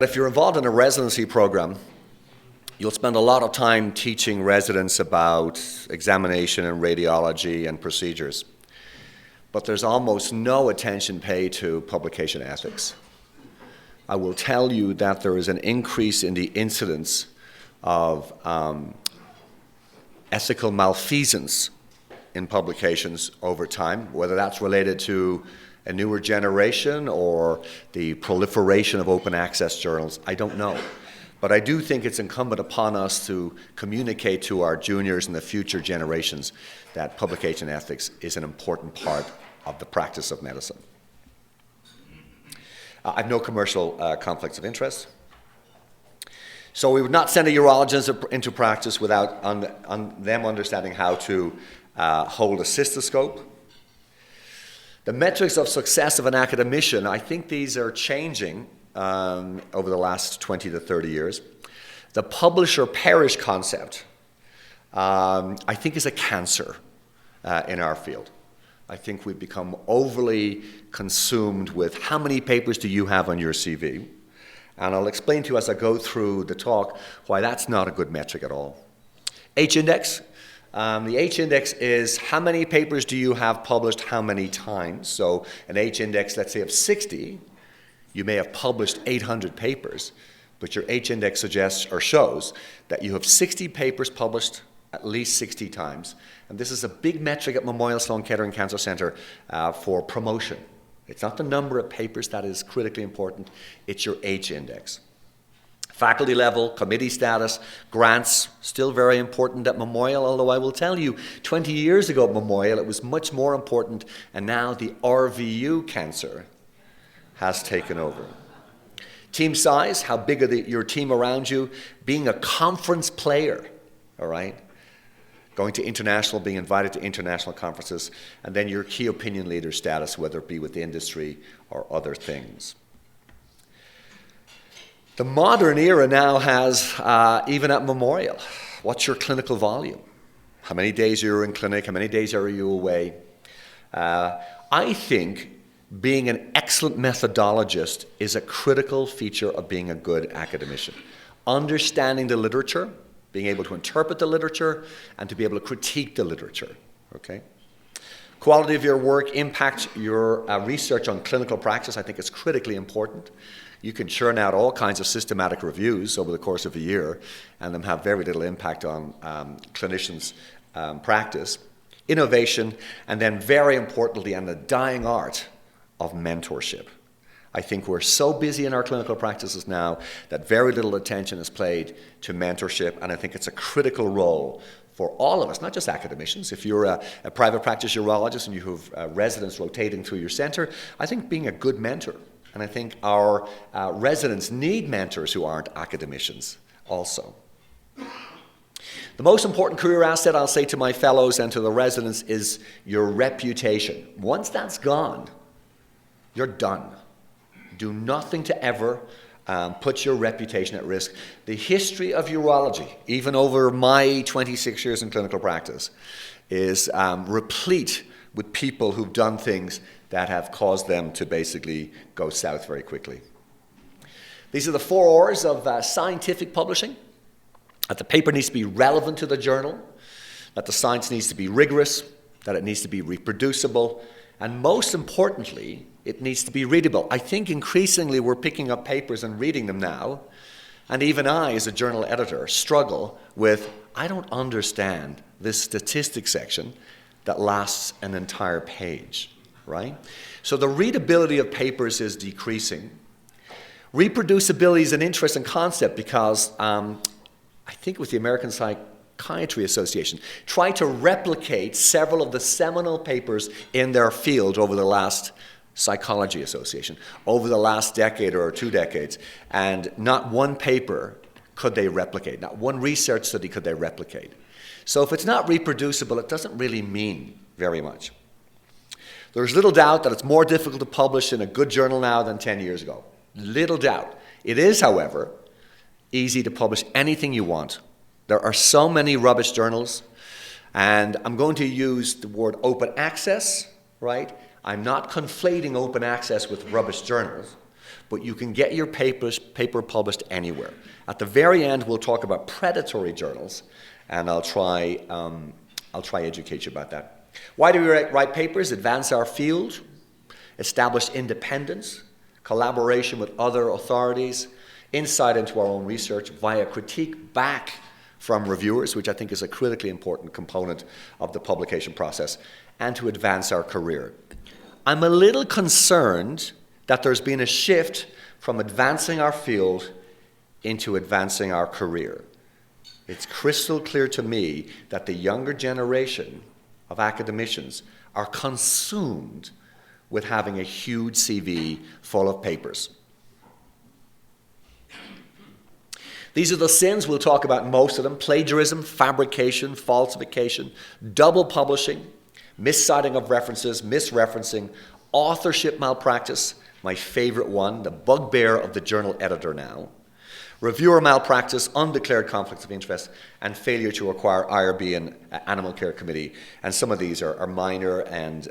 If you're involved in a residency program, you'll spend a lot of time teaching residents about examination and radiology and procedures. But there's almost no attention paid to publication ethics. I will tell you that there is an increase in the incidence of ethical malfeasance in publications over time, whether that's related to a newer generation or the proliferation of open access journals, I don't know. But I do think it's incumbent upon us to communicate to our juniors and the future generations that publication ethics is an important part of the practice of medicine. I have no commercial conflicts of interest. So we would not send a urologist into practice without them understanding how to hold a cystoscope. The metrics of success of an academician, I think these are changing over the last 20 to 30 years. The publish or perish concept, I think, is a cancer in our field. I think we've become overly consumed with how many papers do you have on your CV? And I'll explain to you as I go through the talk why that's not a good metric at all. H-index. The H-index is how many papers do you have published how many times. So an H-index, let's say, of 60, you may have published 800 papers, but your H-index suggests or shows that you have 60 papers published at least 60 times. And this is a big metric at Memorial Sloan Kettering Cancer Center for promotion. It's not the number of papers that is critically important, it's your H-index. Faculty level, committee status, grants, still very important at Memorial, although I will tell you, 20 years ago at Memorial, it was much more important, and now the RVU cancer has taken over. Team size, how big are your team around you? Being a conference player, all right? Going to international, being invited to international conferences, and then your key opinion leader status, whether it be with the industry or other things. The modern era now has, even at Memorial, what's your clinical volume? How many days you're in clinic? How many days are you away? I think being an excellent methodologist is a critical feature of being a good academician. Understanding the literature, being able to interpret the literature, and to be able to critique the literature, okay? Quality of your work impacts your research on clinical practice. I think it's critically important. You can churn out all kinds of systematic reviews over the course of a year and them have very little impact on clinicians' practice. Innovation, and then very importantly, and the dying art of mentorship. I think we're so busy in our clinical practices now that very little attention is paid to mentorship, and I think it's a critical role for all of us, not just academicians. If you're a private practice urologist and you have residents rotating through your center, I think being a good mentor, and I think our residents need mentors who aren't academicians also. The most important career asset, I'll say to my fellows and to the residents, is your reputation. Once that's gone, you're done. Do nothing to ever put your reputation at risk. The history of urology, even over my 26 years in clinical practice, is replete with people who've done things that have caused them to basically go south very quickly. These are the 4 R's of scientific publishing. That the paper needs to be relevant to the journal, that the science needs to be rigorous, that it needs to be reproducible, and most importantly, it needs to be readable. I think increasingly we're picking up papers and reading them now, and even I, as a journal editor, struggle with, I don't understand this statistics section that lasts an entire page, right? So the readability of papers is decreasing. Reproducibility is an interesting concept because I think with the American Psychiatry Association, try to replicate several of the seminal papers in their field over the last Psychology Association, over the last decade or 2 decades, and not one paper could they replicate, not one research study could they replicate. So if it's not reproducible, it doesn't really mean very much. There's little doubt that it's more difficult to publish in a good journal now than 10 years ago. Little doubt. It is, however, easy to publish anything you want. There are so many rubbish journals, and I'm going to use the word open access, right? I'm not conflating open access with rubbish journals, but you can get your paper published anywhere. At the very end, we'll talk about predatory journals, and I'll try educate you about that. Why do we write papers? Advance our field, establish independence, collaboration with other authorities, insight into our own research via critique back from reviewers, which I think is a critically important component of the publication process, and to advance our career. I'm a little concerned that there's been a shift from advancing our field into advancing our career. It's crystal clear to me that the younger generation of academicians are consumed with having a huge CV full of papers. These are the sins, we'll talk about most of them: plagiarism, fabrication, falsification, double publishing, misciting of references, misreferencing, authorship malpractice, my favorite one, the bugbear of the journal editor now, reviewer malpractice, undeclared conflicts of interest, and failure to acquire IRB and Animal Care Committee. And some of these are minor and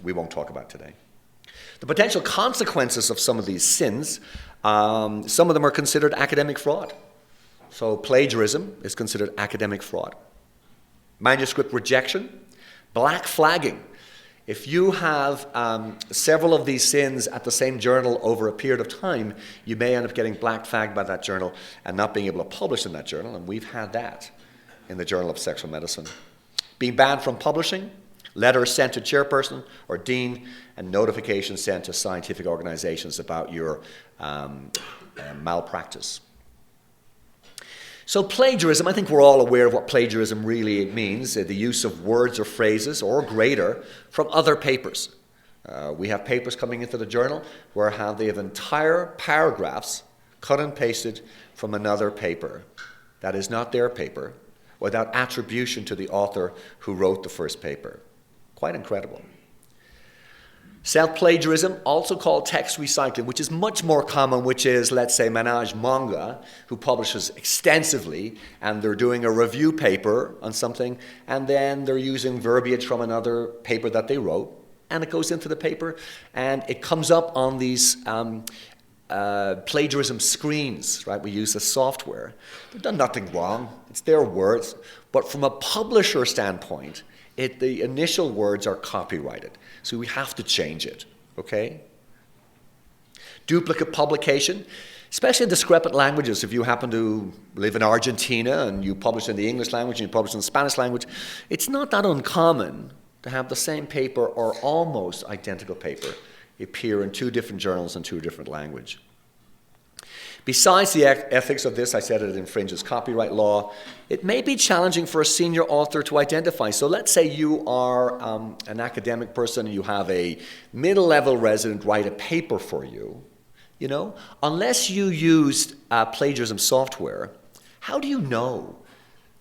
we won't talk about today. The potential consequences of some of these sins, some of them are considered academic fraud. So plagiarism is considered academic fraud. Manuscript rejection, black flagging. If you have several of these sins at the same journal over a period of time, you may end up getting black flagged by that journal and not being able to publish in that journal, and we've had that in the Journal of Sexual Medicine. Being banned from publishing, letters sent to chairperson or dean, and notifications sent to scientific organizations about your malpractice. So plagiarism, I think we're all aware of what plagiarism really means, the use of words or phrases or greater from other papers. We have papers coming into the journal where they have entire paragraphs cut and pasted from another paper that is not their paper, without attribution to the author who wrote the first paper. Quite incredible. Self-plagiarism, also called text recycling, which is much more common, which is, let's say, Manoj Monga, who publishes extensively, and they're doing a review paper on something, and then they're using verbiage from another paper that they wrote, and it goes into the paper, and it comes up on these plagiarism screens, right? We use the software. They've done nothing wrong. It's their words. But from a publisher standpoint, the initial words are copyrighted. So we have to change it, okay? Duplicate publication, especially in discrepant languages. If you happen to live in Argentina and you publish in the English language and you publish in the Spanish language, it's not that uncommon to have the same paper or almost identical paper appear in two different journals in two different languages. Besides the ethics of this, I said it infringes copyright law. It may be challenging for a senior author to identify. So let's say you are an academic person and you have a middle-level resident write a paper for you. You know, unless you used plagiarism software, how do you know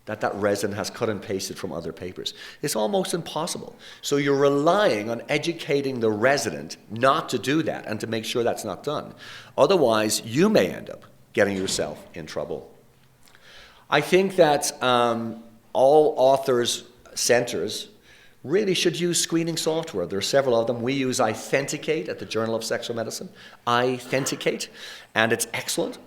that resident has cut and pasted from other papers? It's almost impossible. So you're relying on educating the resident not to do that and to make sure that's not done. Otherwise, you may end up getting yourself in trouble. I think that all authors' centers really should use screening software. There are several of them. We use Authenticate at the Journal of Sexual Medicine, Authenticate, and it's excellent.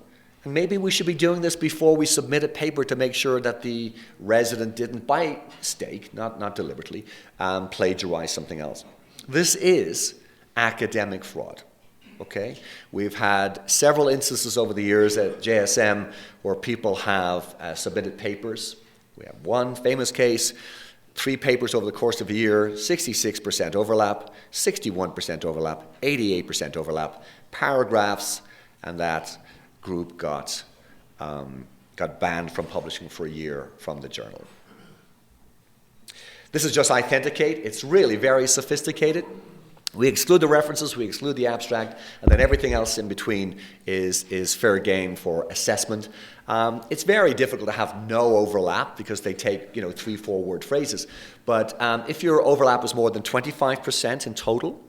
And maybe we should be doing this before we submit a paper to make sure that the resident didn't, by mistake, not deliberately, plagiarize something else. This is academic fraud, okay? We've had several instances over the years at JSM where people have submitted papers. We have one famous case, 3 papers over the course of a year, 66% overlap, 61% overlap, 88% overlap, paragraphs, and that group got banned from publishing for a year from the journal. This is just Authenticate. It's really very sophisticated. We exclude the references, we exclude the abstract, and then everything else in between is fair game for assessment. It's very difficult to have no overlap because they take 3-4 word phrases. But if your overlap is more than 25% in total,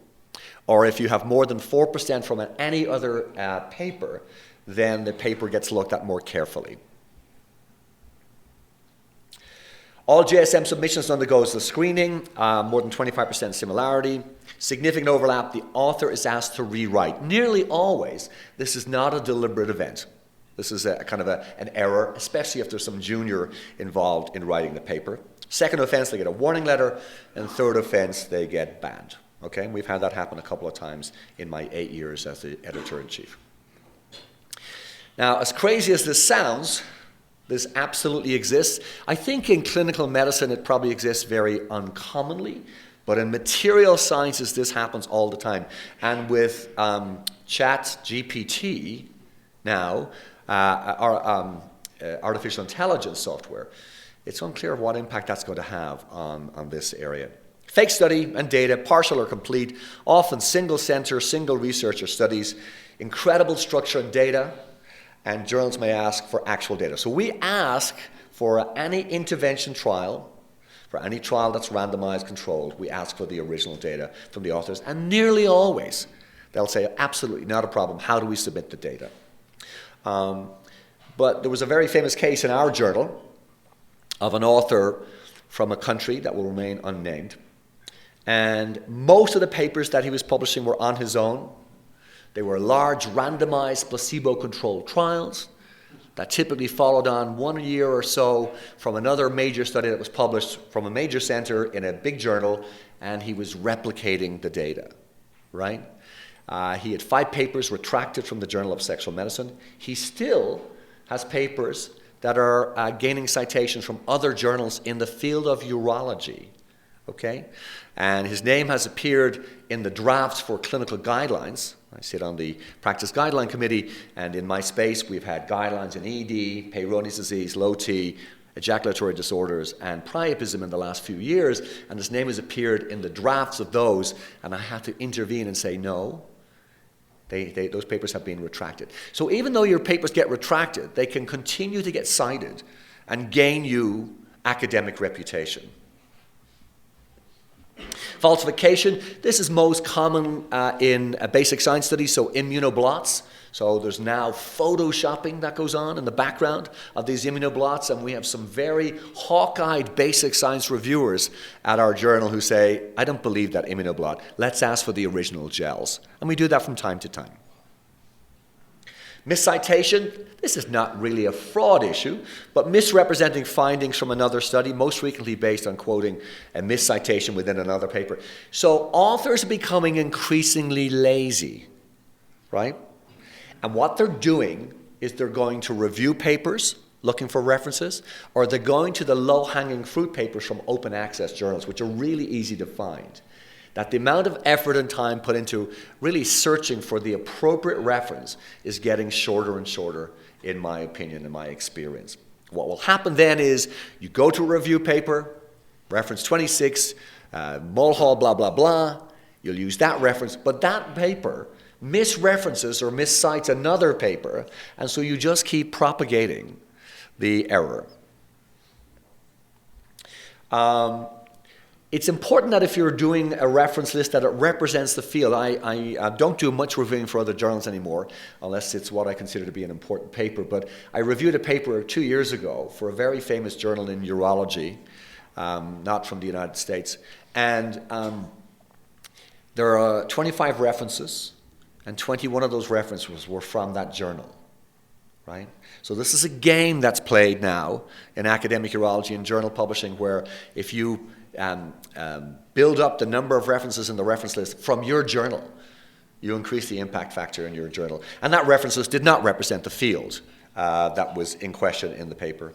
or if you have more than 4% from any other paper, then the paper gets looked at more carefully. All JSM submissions undergoes the screening, more than 25% similarity, significant overlap. The author is asked to rewrite. Nearly always, this is not a deliberate event. This is a kind of an error, especially if there's some junior involved in writing the paper. Second offense, they get a warning letter, and third offense, they get banned. Okay, and we've had that happen a couple of times in my 8 years as the editor-in-chief. Now, as crazy as this sounds, this absolutely exists. I think in clinical medicine it probably exists very uncommonly, but in material sciences this happens all the time. And with ChatGPT now, artificial intelligence software, it's unclear what impact that's going to have on this area. Fake study and data, partial or complete, often single center, single researcher studies, incredible structure and data, and journals may ask for actual data. So we ask for any intervention trial, for any trial that's randomized, controlled, we ask for the original data from the authors, and nearly always they'll say, absolutely, not a problem, how do we submit the data? But there was a very famous case in our journal of an author from a country that will remain unnamed. And most of the papers that he was publishing were on his own. They were large, randomized, placebo-controlled trials that typically followed on 1 year or so from another major study that was published from a major center in a big journal, and he was replicating the data, right? He had 5 papers retracted from the Journal of Sexual Medicine. He still has papers that are gaining citations from other journals in the field of urology, okay? And his name has appeared in the drafts for clinical guidelines. I sit on the Practice Guideline Committee, and in my space we've had guidelines in ED, Peyronie's disease, low T, ejaculatory disorders, and priapism in the last few years, and his name has appeared in the drafts of those, and I had to intervene and say no. Those papers have been retracted. So even though your papers get retracted, they can continue to get cited and gain you academic reputation. Falsification, this is most common in basic science studies, so immunoblots. So there's now photoshopping that goes on in the background of these immunoblots, and we have some very hawk-eyed basic science reviewers at our journal who say, I don't believe that immunoblot, let's ask for the original gels. And we do that from time to time. Miscitation, this is not really a fraud issue, but misrepresenting findings from another study, most frequently based on quoting a miscitation within another paper. So authors are becoming increasingly lazy, right? And what they're doing is they're going to review papers, looking for references, or they're going to the low-hanging fruit papers from open access journals, which are really easy to find. That the amount of effort and time put into really searching for the appropriate reference is getting shorter and shorter, in my opinion, in my experience. What will happen then is you go to a review paper, reference 26, Mulhall, blah, blah, blah. You'll use that reference, but that paper misreferences or miscites another paper, and so you just keep propagating the error. It's important that if you're doing a reference list that it represents the field. I don't do much reviewing for other journals anymore, unless it's what I consider to be an important paper, but I reviewed a paper 2 years ago for a very famous journal in urology, not from the United States, and there are 25 references, and 21 of those references were from that journal, right? So this is a game that's played now in academic urology and journal publishing, where if you build up the number of references in the reference list from your journal, you increase the impact factor in your journal. And that reference list did not represent the field that was in question in the paper.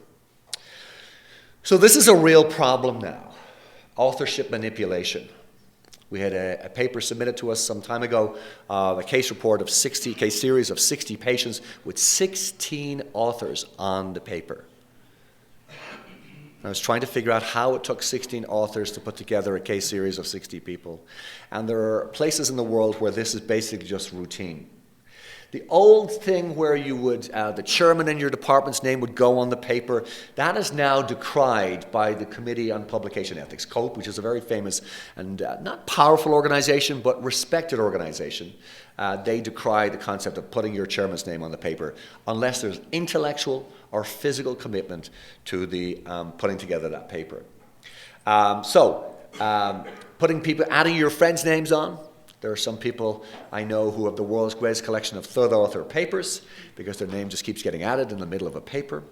So this is a real problem now, authorship manipulation. We had a paper submitted to us some time ago, a case report of 60, case series of 60 patients with 16 authors on the paper. I was trying to figure out how it took 16 authors to put together a case series of 60 people. And there are places in the world where this is basically just routine. The old thing where you would, the chairman in your department's name would go on the paper, that is now decried by the Committee on Publication Ethics, COPE, which is a very famous and not powerful organization, but respected organization. They decry the concept of putting your chairman's name on the paper unless there's intellectual or physical commitment to the putting together that paper. Adding your friends' names on. There are some people I know who have the world's greatest collection of third author papers because their name just keeps getting added in the middle of a paper.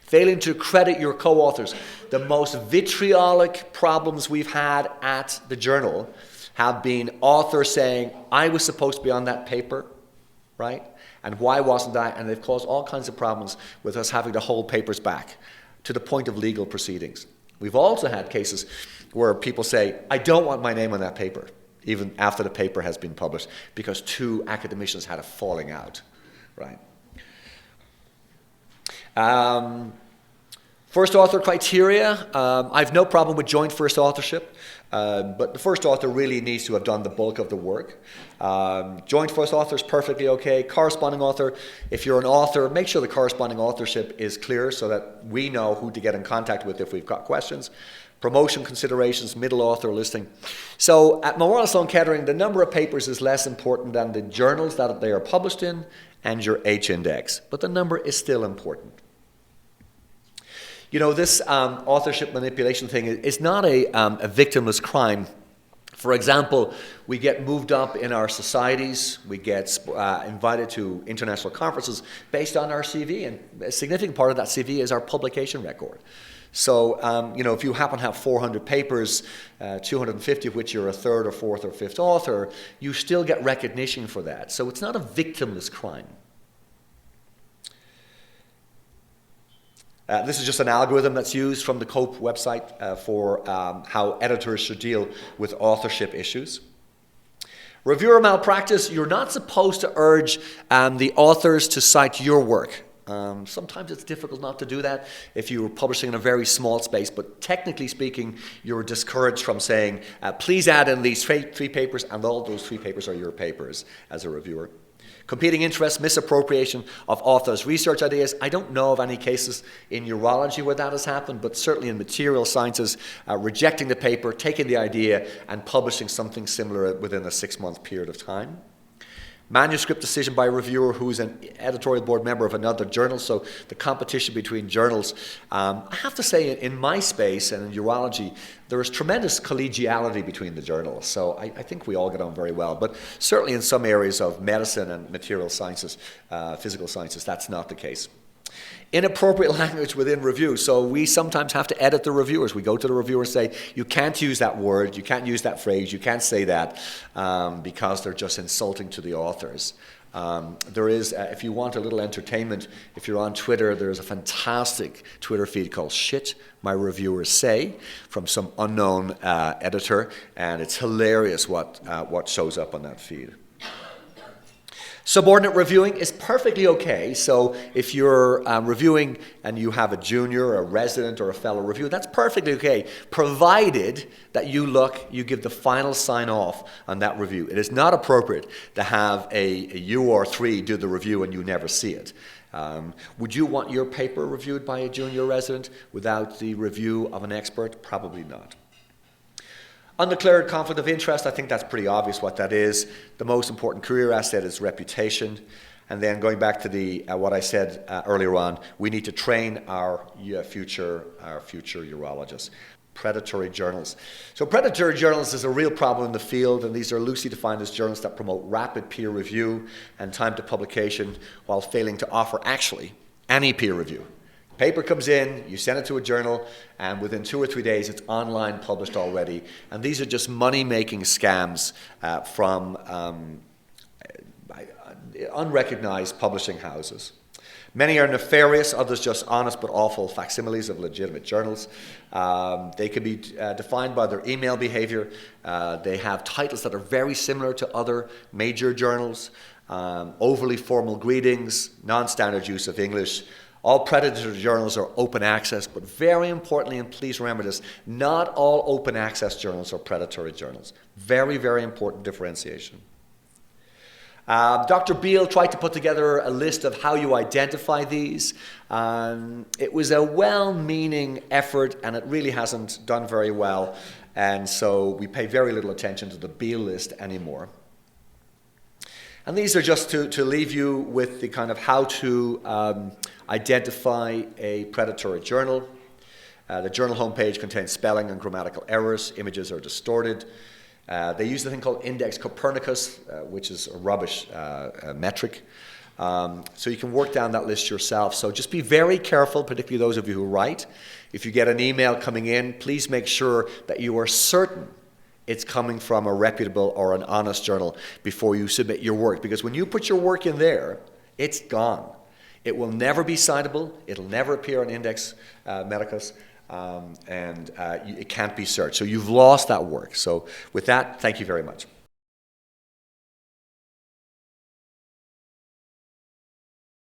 Failing to credit your co-authors. The most vitriolic problems we've had at the journal have been authors saying, I was supposed to be on that paper, right? And why wasn't I? And they've caused all kinds of problems with us having to hold papers back to the point of legal proceedings. We've also had cases where people say, I don't want my name on that paper, even after the paper has been published, because two academicians had a falling out, right? First author criteria, I've no problem with joint first authorship, but the first author really needs to have done the bulk of the work. Joint first author is perfectly okay. Corresponding author, if you're an author, make sure the corresponding authorship is clear so that we know who to get in contact with if we've got questions. Promotion considerations, middle author listing. So at Memorial Sloan Kettering, the number of papers is less important than the journals that they are published in and your H-index, but the number is still important. You know, this authorship manipulation thing is not a victimless crime. For example, we get moved up in our societies, we get invited to international conferences based on our CV, and a significant part of that CV is our publication record. So, you know, if you happen to have 400 papers, 250 of which you're a third or fourth or fifth author, you still get recognition for that. So it's not a victimless crime. This is just an algorithm that's used from the COPE website for how editors should deal with authorship issues. Reviewer malpractice, you're not supposed to urge the authors to cite your work. Sometimes it's difficult not to do that if you were publishing in a very small space, but technically speaking, you're discouraged from saying, please add in these three papers, and all those 3 papers are your papers as a reviewer. Competing interests, misappropriation of authors' research ideas. I don't know of any cases in urology where that has happened, but certainly in material sciences, rejecting the paper, taking the idea, and publishing something similar within a 6-month period of time. Manuscript decision by a reviewer who is an editorial board member of another journal, so the competition between journals. I have to say, in my space and in urology, there is tremendous collegiality between the journals, so I think we all get on very well. But certainly in some areas of medicine and material sciences, physical sciences, that's not the case. Inappropriate language within review. So we sometimes have to edit the reviewers. We go to the reviewer and say, you can't use that word, you can't use that phrase, you can't say that because they're just insulting to the authors. There is, if you want a little entertainment, if you're on Twitter, there's a fantastic Twitter feed called Shit My Reviewers Say from some unknown editor, and it's hilarious what shows up on that feed. Subordinate reviewing is perfectly okay. So if you're reviewing and you have a junior, a resident, or a fellow reviewer, that's perfectly okay, provided that you give the final sign-off on that review. It is not appropriate to have a you or 3 do the review and you never see it. Would you want your paper reviewed by a junior resident without the review of an expert? Probably not. Undeclared conflict of interest, I think that's pretty obvious what that is. The most important career asset is reputation. And then going back to the what I said earlier on, we need to train our future urologists. Predatory journals. So predatory journals is a real problem in the field, and these are loosely defined as journals that promote rapid peer review and time to publication while failing to offer actually any peer review. Paper comes in, you send it to a journal, and within 2 or 3 days it's online published already. And these are just money-making scams from unrecognized publishing houses. Many are nefarious, others just honest but awful facsimiles of legitimate journals. They can be defined by their email behavior. They have titles that are very similar to other major journals, overly formal greetings, non-standard use of English. All predatory journals are open access, but very importantly, and please remember this, not all open access journals are predatory journals. Very, very important differentiation. Dr. Beale tried to put together a list of how you identify these. It was a well-meaning effort, and it really hasn't done very well. And so we pay very little attention to the Beale list anymore. And these are just to leave you with the kind of how to identify a predatory journal. The journal homepage contains spelling and grammatical errors. Images are distorted. They use a thing called Index Copernicus, which is a rubbish metric. So you can work down that list yourself. So just be very careful, particularly those of you who write. If you get an email coming in, please make sure that you are certain it's coming from a reputable or an honest journal before you submit your work. Because when you put your work in there, it's gone. It will never be citable. It'll never appear on Index Medicus. It can't be searched. So you've lost that work. So with that, thank you very much.